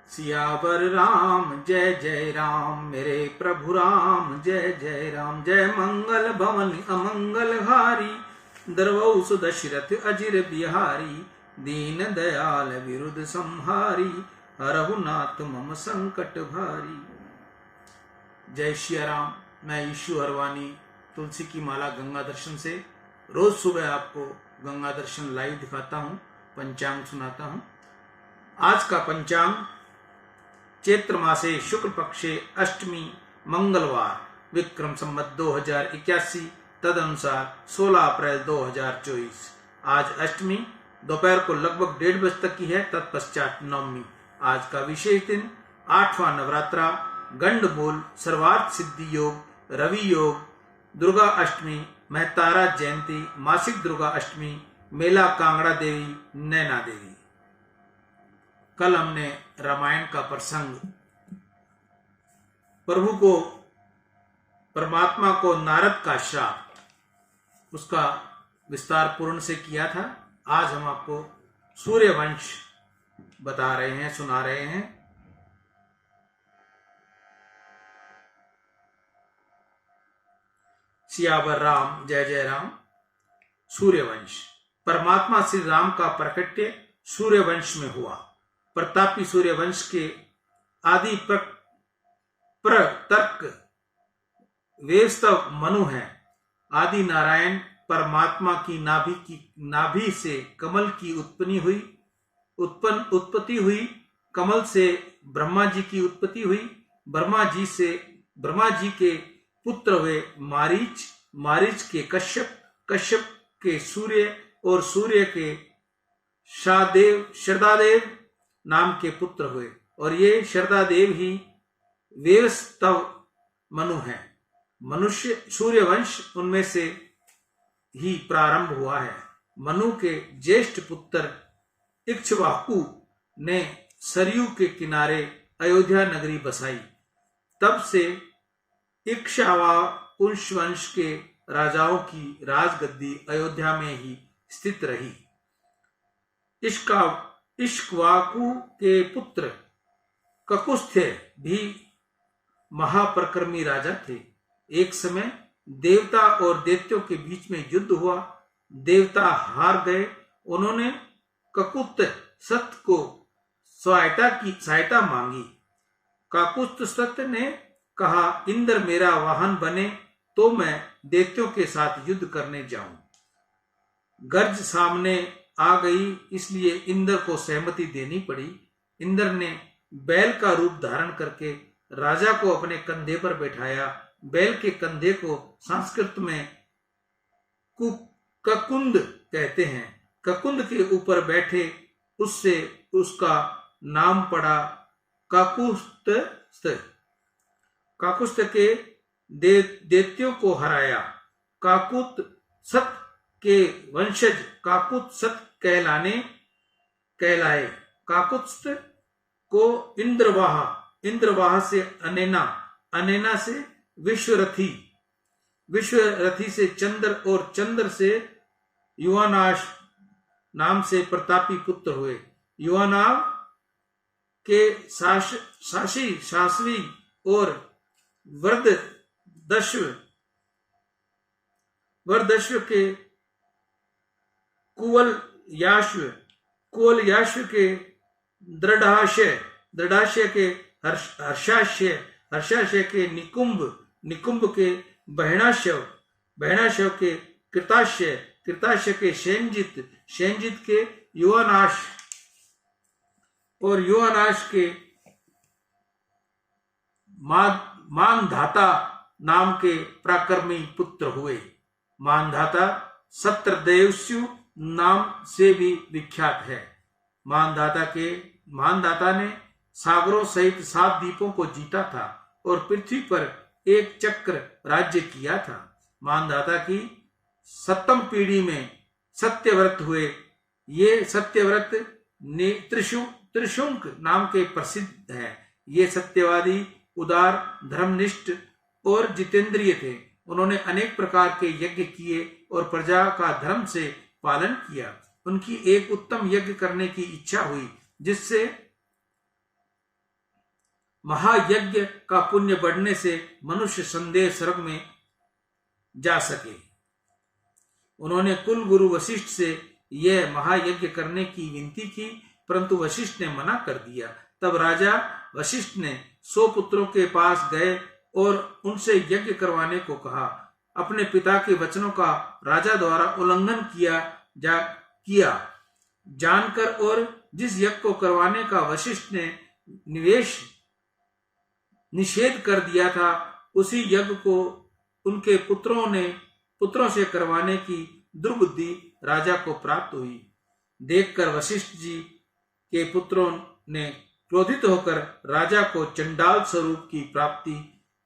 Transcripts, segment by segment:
सियावर राम जय जय राम, मेरे प्रभु राम जय जय राम। जय मंगल भवन अमंगल हारी, द्रवौ सुदशरथ अजिर बिहारी। दीन दयाल विरुद्ध संहारी, हरहु नाथ मम संकट भारी। जय श्री राम। मैं ईशु हरवानी तुलसी की माला गंगा दर्शन से रोज सुबह आपको गंगा दर्शन लाइव दिखाता हूँ, पंचांग सुनाता हूँ। आज का पंचांग चैत्र मासे शुक्ल पक्षे अष्टमी मंगलवार, विक्रम संवत 2081, तदनुसार 16 अप्रैल 2024। आज अष्टमी दोपहर को लगभग 1:30 बजे तक की है, तत्पश्चात नवमी। आज का विशेष दिन 8वां नवरात्रा, गंडमूल, सर्वार्थ सिद्धि योग, रवि योग, दुर्गा अष्टमी, महतारा जयंती, मासिक दुर्गा अष्टमी, मेला कांगड़ा देवी, नैना देवी। कल हमने रामायण का प्रसंग, प्रभु को, परमात्मा को नारद का श्राप, उसका विस्तार पूर्ण से किया था। आज हम आपको सूर्यवंश बता रहे हैं, सुना रहे हैं। सियावर राम जय जय राम। सूर्यवंश, परमात्मा श्री राम का प्रकट्य सूर्यवंश में हुआ। प्रतापी सूर्यवंश के आदि प्रतर्क वेस्तव मनु है। आदि नारायण परमात्मा की नाभि से कमल की उत्पत्ति हुई। कमल से ब्रह्मा जी की उत्पत्ति हुई। ब्रह्मा जी के पुत्र हुए मारीच, मारीच के कश्यप, कश्यप के सूर्य और सूर्य के शरदादेव नाम के पुत्र हुए। और ये शरदादेव ही वेवस्तव मनु है। मनुष्य सूर्यवंश उनमें से ही प्रारंभ हुआ है। मनु के ज्येष्ठ पुत्र इक्ष्वाकु ने सरयू के किनारे अयोध्या नगरी बसाई। तब से इक्ष्वाकु वंश के राजाओं की राजगद्दी अयोध्या में ही स्थित रही। इक्ष्वाकु के पुत्र ककुत्स्थ्य भी महापराक्रमी राजा थे। एक समय देवता और दैत्यों के बीच में युद्ध हुआ। देवता हार गए। उन्होंने काकुत्स्थ्य को सहायता मांगी। काकुत्स्थ्य ने कहा, इंद्र मेरा वाहन बने तो मैं दैत्यों के साथ युद्ध करने जाऊं। गर्ज सामने आ गई, इसलिए इंद्र को सहमति देनी पड़ी। इंद्र ने बैल का रूप धारण करके राजा को अपने कंधे पर बैठाया। बैल के कंधे को संस्कृत में ककुंद कहते हैं। ककुंद के ऊपर बैठे उससे उसका नाम पड़ा काकुत्स्थ्य। काकुत्स्थ्य के दैत्यों को हराया। काकुत्स्थ्य के वंशज काकुत्स्थ्य कहलाए। काकुत्स्थ्य को इंद्रवाह से अनेना से विश्वरथी, विश्वरथी से चंद्र और चंद्र से युवानाश नाम से प्रतापी पुत्र हुए। युवानाव के शासवी और वरदश्व के कुवल याश्व के दृढ़ाशय के हर्षाशय के निकुंभ के बहणाशव के कृताशय के शैनजित के युवानाश और युवानाश के मानधाता नाम के पराक्रमी पुत्र हुए। मानधाता सत्रदेवस्यु नाम से भी विख्यात है। मानधाता ने सागरों सहित 7 द्वीपों को जीता था और पृथ्वी पर एक चक्र राज्य किया था। मानधाता की 7वीं पीढ़ी में सत्यव्रत हुए। ये सत्यव्रत त्रिशुंक नाम के प्रसिद्ध है। ये सत्यवादी, उदार, धर्मनिष्ठ और जितेंद्रिय थे। उन्होंने अनेक प्रकार के यज्ञ किए और प्रजा का धर्म से पालन किया। उनकी एक उत्तम यज्ञ करने की इच्छा हुई, जिससे महायज्ञ का पुण्य बढ़ने से मनुष्य संदेह स्वर्ग में जा सके। उन्होंने कुल गुरु वशिष्ठ से यह महायज्ञ करने की विनती की, परंतु वशिष्ठ ने मना कर दिया। तब राजा वशिष्ठ ने 100 पुत्रों के पास गए और उनसे यज्ञ करवाने को कहा। अपने पिता के वचनों का राजा द्वारा उल्लंघन किया जानकर और जिस यज्ञ को करवाने का वशिष्ठ ने निषेध कर दिया था, उसी यज्ञ को उनके पुत्रों से करवाने की दुर्बुद्धि राजा को प्राप्त हुई। देखकर वशिष्ठ जी के पुत्रों ने क्रोधित होकर राजा को चंडाल स्वरूप की प्राप्ति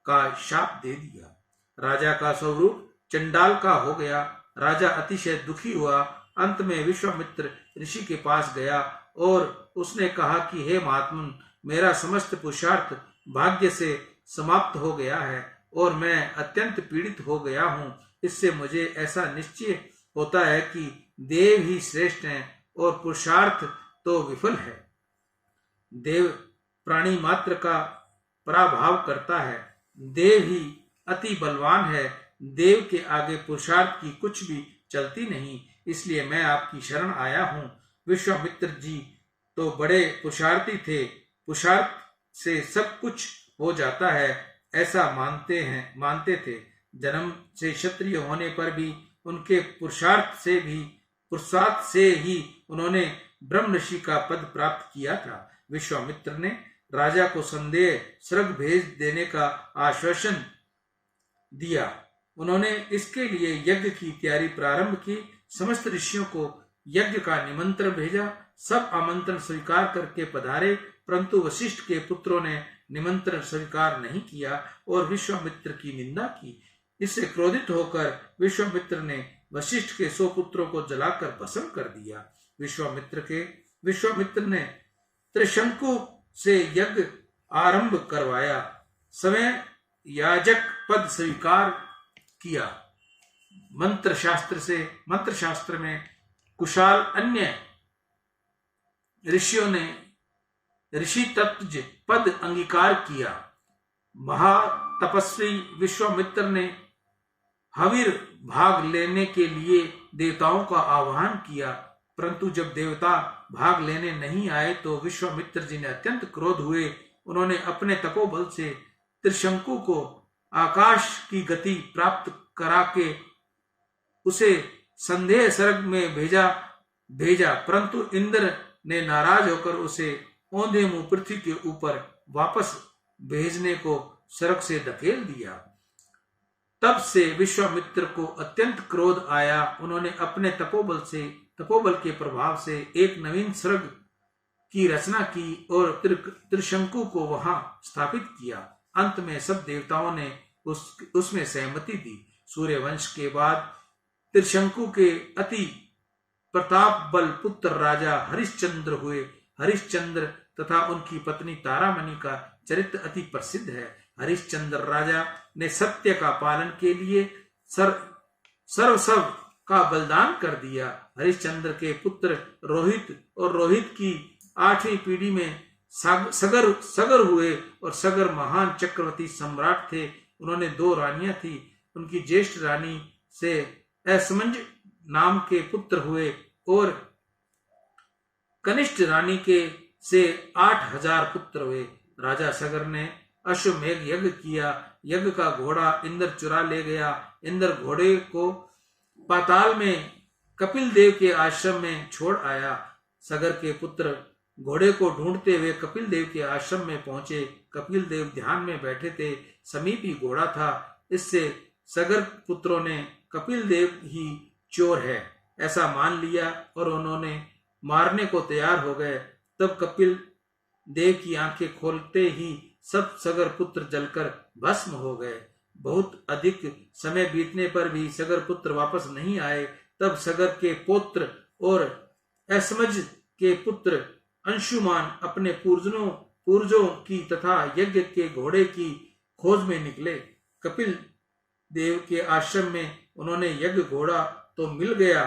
का शाप दे दिया। राजा का स्वरूप चंडाल का हो गया। राजा अतिशय दुखी हुआ। अंत में विश्वामित्र ऋषि के पास गया और उसने कहा कि हे महात्मन, मेरा समस्त पुरुषार्थ भाग्य से समाप्त हो गया है और मैं अत्यंत पीड़ित हो गया हूँ। इससे मुझे ऐसा निश्चय होता है कि देव ही श्रेष्ठ हैं और पुरुषार्थ तो विफल है। देव प्राणी मात्र का पराभाव करता है। देव ही अति बलवान है। देव के आगे पुरुषार्थ की कुछ भी चलती नहीं। इसलिए मैं आपकी शरण आया हूँ। विश्वामित्र जी तो बड़े पुरुषार्थी थे। पुरुषार्थ से सब कुछ हो जाता है, ऐसा मानते थे। जन्म से क्षत्रिय होने पर भी उनके पुरुषार्थ से ही उन्होंने ब्रह्म ऋषि का पद प्राप्त किया था। विश्वामित्र ने राजा को संदेह स्वर्ग भेज देने का आश्वासन दिया। उन्होंने इसके लिए यज्ञ की तैयारी प्रारंभ की। समस्त ऋषियों को यज्ञ का निमंत्रण भेजा। सब आमंत्रण स्वीकार करके पधारे, परंतु वशिष्ठ के पुत्रों ने निमंत्रण स्वीकार नहीं किया और विश्वामित्र की निंदा की। इससे क्रोधित होकर विश्वामित्र ने वशिष्ठ के 100 पुत्रों को जलाकर भस्म कर दिया। विश्वामित्र ने त्रिशंकु से यज्ञ आरंभ करवाया। स्वयं याजक पद स्वीकार किया। मंत्र शास्त्र में कुशाल अन्य ऋषियों ने ऋषि तत्ज पद अंगीकार किया। महातपस्वी विश्वामित्र ने हविर भाग लेने के लिए देवताओं का आह्वान किया, परंतु जब देवता भाग लेने नहीं आए तो विश्वामित्र जी ने अत्यंत क्रोध हुए। उन्होंने अपने तपोबल से त्रिशंकु को आकाश की गति प्राप्त करा के उसे संदेह स्वर्ग में भेजा, परंतु इंद्र ने नाराज होकर उसे औंधे मुंह पृथ्वी के ऊपर वापस भेजने को स्वर्ग से धकेल दिया। तब से विश्वामित्र को अत्यंत क्रोध आया। उन्होंने अपने तपोबल के प्रभाव से एक नवीन स्वर्ग की रचना की और त्रिशंकु को वहां स्थापित किया। अंत में सब देवताओं ने उसमें सहमति दी। सूर्य वंश के बाद त्रिशंकु के अति प्रताप बल पुत्र राजा हरिश्चंद्र हुए। हरिश्चंद्र तथा उनकी पत्नी तारामणि का चरित्र अति प्रसिद्ध है। हरिश्चंद्र राजा ने सत्य का पालन के लिए सर्वस्व का बलिदान कर दिया। हरिश्चंद्र के पुत्र रोहित और रोहित की 8वीं पीढ़ी में सगर हुए और सगर महान चक्रवर्ती सम्राट थे। उन्होंने 2 रानियां थी। उनकी ज्येष्ठ रानी से असमंज नाम के पुत्र हुए और कनिष्ठ रानी के से 8000 पुत्र हुए। राजा सगर ने अश्वमेघ यज्ञ किया। यज्ञ का घोड़ा इंद्र चुरा ले गया। इंद्र घोड़े को पाताल में कपिल देव के आश्रम में छोड़ आया। सगर के पुत्र घोड़े को ढूंढते हुए कपिल देव के आश्रम में पहुंचे। कपिल देव ध्यान में बैठे थे। समीप ही घोड़ा था। इससे सगर पुत्रों ने कपिल देव ही चोर है ऐसा मान लिया और उन्होंने मारने को तैयार हो गए। तब कपिल देव की आंखें खोलते ही सब सगर पुत्र जलकर भस्म हो गए। बहुत अधिक समय बीतने पर भी सगर पुत्र वापस नहीं आए। तब सगर के पुत्र और असमज के पुत्र अंशुमान अपने पूर्वजों की तथा यज्ञ के घोड़े की खोज में निकले। कपिल देव के आश्रम में उन्होंने यज्ञ घोड़ा तो मिल गया,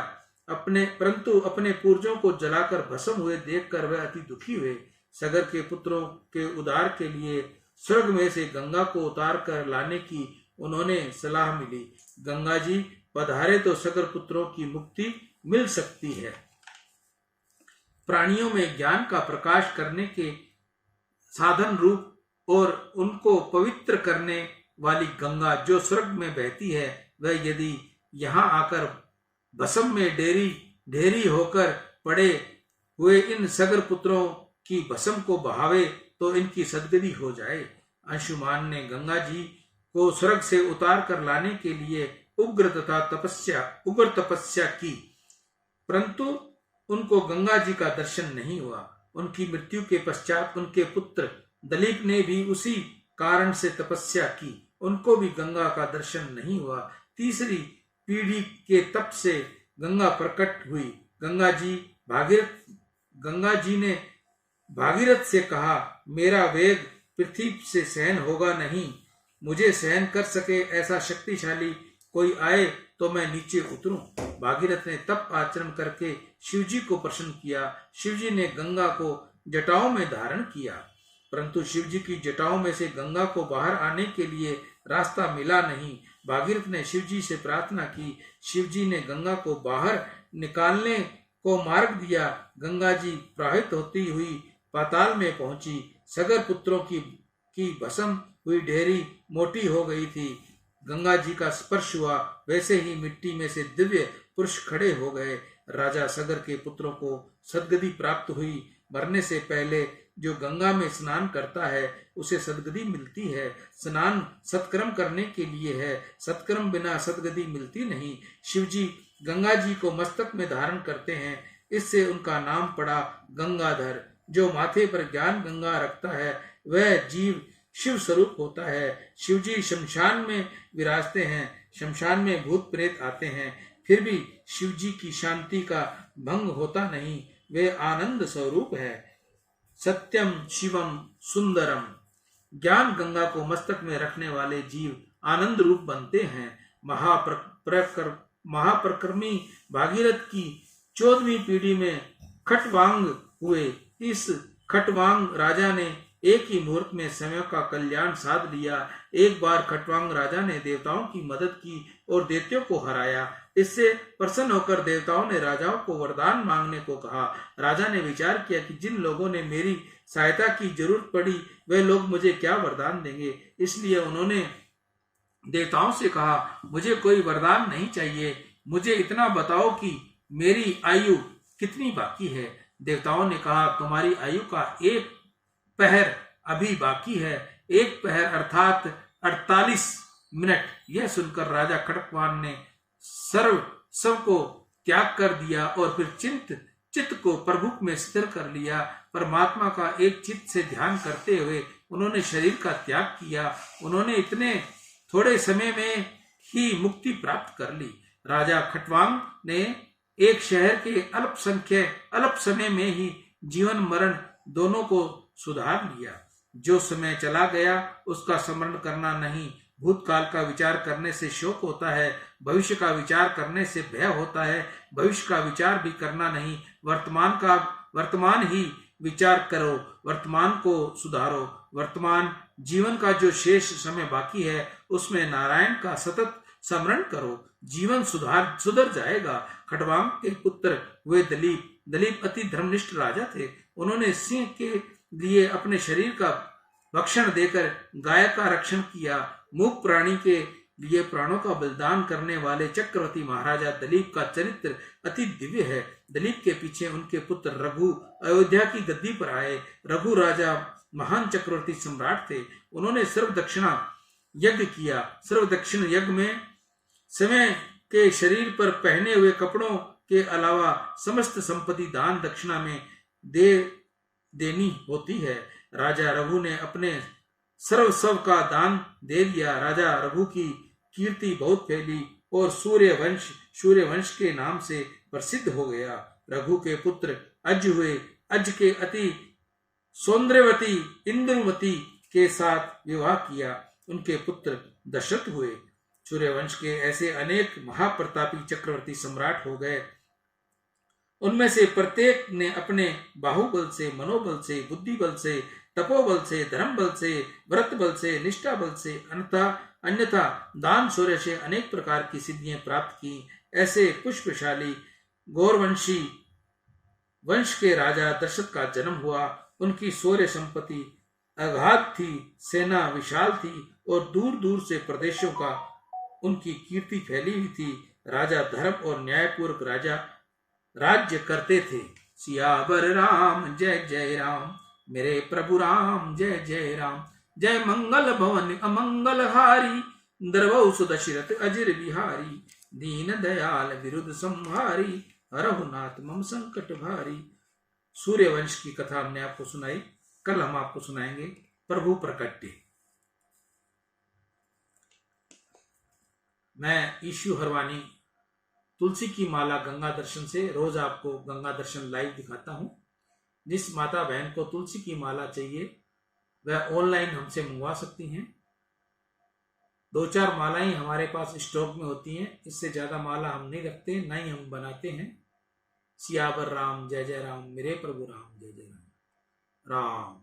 परंतु अपने पूर्वजों को जलाकर भस्म हुए देखकर वह अति दुखी हुए। सगर के पुत्रों के उद्धार के लिए स्वर्ग में से गंगा को उतार कर लाने की उन्होंने सलाह मिली। गंगा जी पधारे तो सगर पुत्रों की मुक्ति मिल सकती है। प्राणियों में ज्ञान का प्रकाश करने के साधन रूप और उनको पवित्र करने वाली गंगा जो स्वर्ग में बहती है, वह यदि यहाँ आकर भस्म में ढेरी होकर पड़े हुए इन सगर पुत्रों की भस्म को बहावे तो इनकी सदगति हो जाए। अंशुमान ने गंगा जी को स्वर्ग से उतार कर लाने के लिए उग्र तपस्या की, परंतु उनको गंगा जी का दर्शन नहीं हुआ। उनकी मृत्यु के पश्चात उनके पुत्र दलीप ने भी उसी कारण से तपस्या की, उनको भी गंगा का दर्शन नहीं हुआ। तीसरी पीढ़ी के तप से गंगा प्रकट हुई। गंगा जी ने भागीरथ से कहा, मेरा वेग पृथ्वी से सहन होगा नहीं, मुझे सहन कर सके ऐसा शक्तिशाली कोई आए तो मैं नीचे उतरूं। भागीरथ ने तप आचरण करके शिवजी को प्रसन्न किया। शिवजी ने गंगा को जटाओं में धारण किया, परंतु शिवजी की जटाओं में से गंगा को बाहर आने के लिए रास्ता मिला नहीं। भागीरथ ने शिवजी से प्रार्थना की। शिवजी ने गंगा को बाहर निकालने को मार्ग दिया। गंगा जी प्रवाहित होती हुई पाताल में पहुंची। सगर पुत्रों की भस्म हुई ढेरी मोटी हो गई थी। गंगा जी का स्पर्श हुआ, वैसे ही मिट्टी में से दिव्य पुरुष खड़े हो गए। राजा सगर के पुत्रों को सदगति प्राप्त हुई। मरने से पहले जो गंगा में स्नान करता है उसे सदगति मिलती है। स्नान सत्कर्म करने के लिए है, सत्कर्म बिना सदगति मिलती नहीं। शिवजी गंगा जी को मस्तक में धारण करते हैं, इससे उनका नाम पड़ा गंगाधर। जो माथे पर ज्ञान गंगा रखता है वह जीव शिव स्वरूप होता है। शिवजी शमशान में विराजते हैं, शमशान में भूत प्रेत आते हैं, फिर भी शिवजी की शांति का भंग होता नहीं, वे आनंद स्वरूप है। सत्यम शिवम सुंदरम। ज्ञान गंगा को मस्तक में रखने वाले जीव आनंद रूप बनते हैं। महाप्रक्रमी भागीरथ की 14वीं पीढ़ी में खटवांग हुए। इस खटवांग राजा ने एक ही मुहूर्त में समय का कल्याण साध लिया। एक बार खटवांग राजा ने देवताओं की मदद की और दैत्यों को हराया। इससे प्रसन्न होकर देवताओं ने राजाओं को वरदान मांगने को कहा। राजा ने विचार किया कि जिन लोगों ने मेरी सहायता की जरूरत पड़ी वे लोग मुझे क्या वरदान देंगे, इसलिए उन्होंने देवताओं से कहा, मुझे कोई वरदान नहीं चाहिए, मुझे इतना बताओ कि मेरी आयु कितनी बाकी है। देवताओं ने कहा, तुम्हारी आयु का 1 पहर अभी बाकी है। 1 पहर अर्थात 48 मिनट। यह सुनकर राजा खटवांग ने सब को त्याग कर दिया और फिर चित्त को प्रभु में स्थिर कर लिया। परमात्मा का एक चित्त से ध्यान करते हुए उन्होंने शरीर का त्याग किया। उन्होंने इतने थोड़े समय में ही मुक्ति प्राप्त कर ली। राजा खटवांग ने एक शहर के अल्प समय में ही जीवन मरण दोनों को सुधार लिया। जो समय चला गया उसका स्मरण करना नहीं। भूतकाल का विचार करने से शोक होता है, भविष्य का विचार करने से भय होता है। भविष्य का विचार भी करना नहीं, वर्तमान ही विचार करो, वर्तमान को सुधारो। वर्तमान जीवन का जो शेष समय बाकी है उसमें नारायण का सतत स्मरण करो, जीवन सुधर जाएगा। खटवांग के पुत्र हुए दलीप अति धर्मनिष्ठ राजा थे। उन्होंने सिंह के लिए अपने शरीर का भक्षण देकर गाय का रक्षण किया। मूक प्राणी के लिए प्राणों का बलिदान करने वाले चक्रवर्ती महाराजा दलीप का चरित्र अति दिव्य है। दलीप के पीछे उनके पुत्र रघु अयोध्या की गद्दी पर आए। रघु राजा महान चक्रवर्ती सम्राट थे। उन्होंने सर्वदक्षिणा यज्ञ किया। सर्वदक्षिण यज्ञ में समय के शरीर पर पहने हुए कपड़ों के अलावा समस्त संपत्ति दान दक्षिणा में देनी होती है। राजा रघु ने अपने सर्वस्व का दान दे दिया। राजा रघु की कीर्ति बहुत फैली और सूर्यवंश के नाम से प्रसिद्ध हो गया। रघु के पुत्र अज हुए। अज के अति सौंदर्यवती इंद्रवती के साथ विवाह किया। उनके पुत्र दशरथ हुए। सूर्यवंश के ऐसे अनेक महाप्रतापी चक्रवर्ती सम्राट हो गए उनमें से प्रत्येक ने अपने बाहुबल से, मनोबल से, बुद्धि बल से, तपोबल से, धर्म बल से, व्रत बल से, निष्ठा बल से, अन्यथा दान शौर्य से अनेक प्रकार की सिद्धियां प्राप्त की। ऐसे पुष्पशाली गौरवंशी वंश के राजा दशरथ का जन्म हुआ। उनकी शौर्य संपत्ति अगाध थी, सेना विशाल थी और दूर दूर से प्रदेशों का उनकी कीर्ति फैली हुई थी। राजा धर्म और न्यायपूर्वक राज्य करते थे। सियावर राम जय जय राम, मेरे प्रभु राम जय जय राम। जय मंगल भवन अमंगल हारी, द्रवौ दशरथ अजिर बिहारी। दीन दयाल विरुद्ध संहारी, हरहु नाथ मम संकट भारी। सूर्यवंश की कथा हमने आपको सुनाई। कल हम आपको सुनाएंगे प्रभु प्रकट्य। मैं ईशु हरवानी तुलसी की माला गंगा दर्शन से रोज आपको गंगा दर्शन लाइव दिखाता हूं। जिस माता बहन को तुलसी की माला चाहिए वह ऑनलाइन हमसे मंगवा सकती हैं। 2-4 मालाएं हमारे पास स्टॉक में होती हैं, इससे ज्यादा माला हम नहीं रखते, ना ही हम बनाते हैं। सियावर राम जय जय राम, मेरे प्रभु राम जय जय राम। राम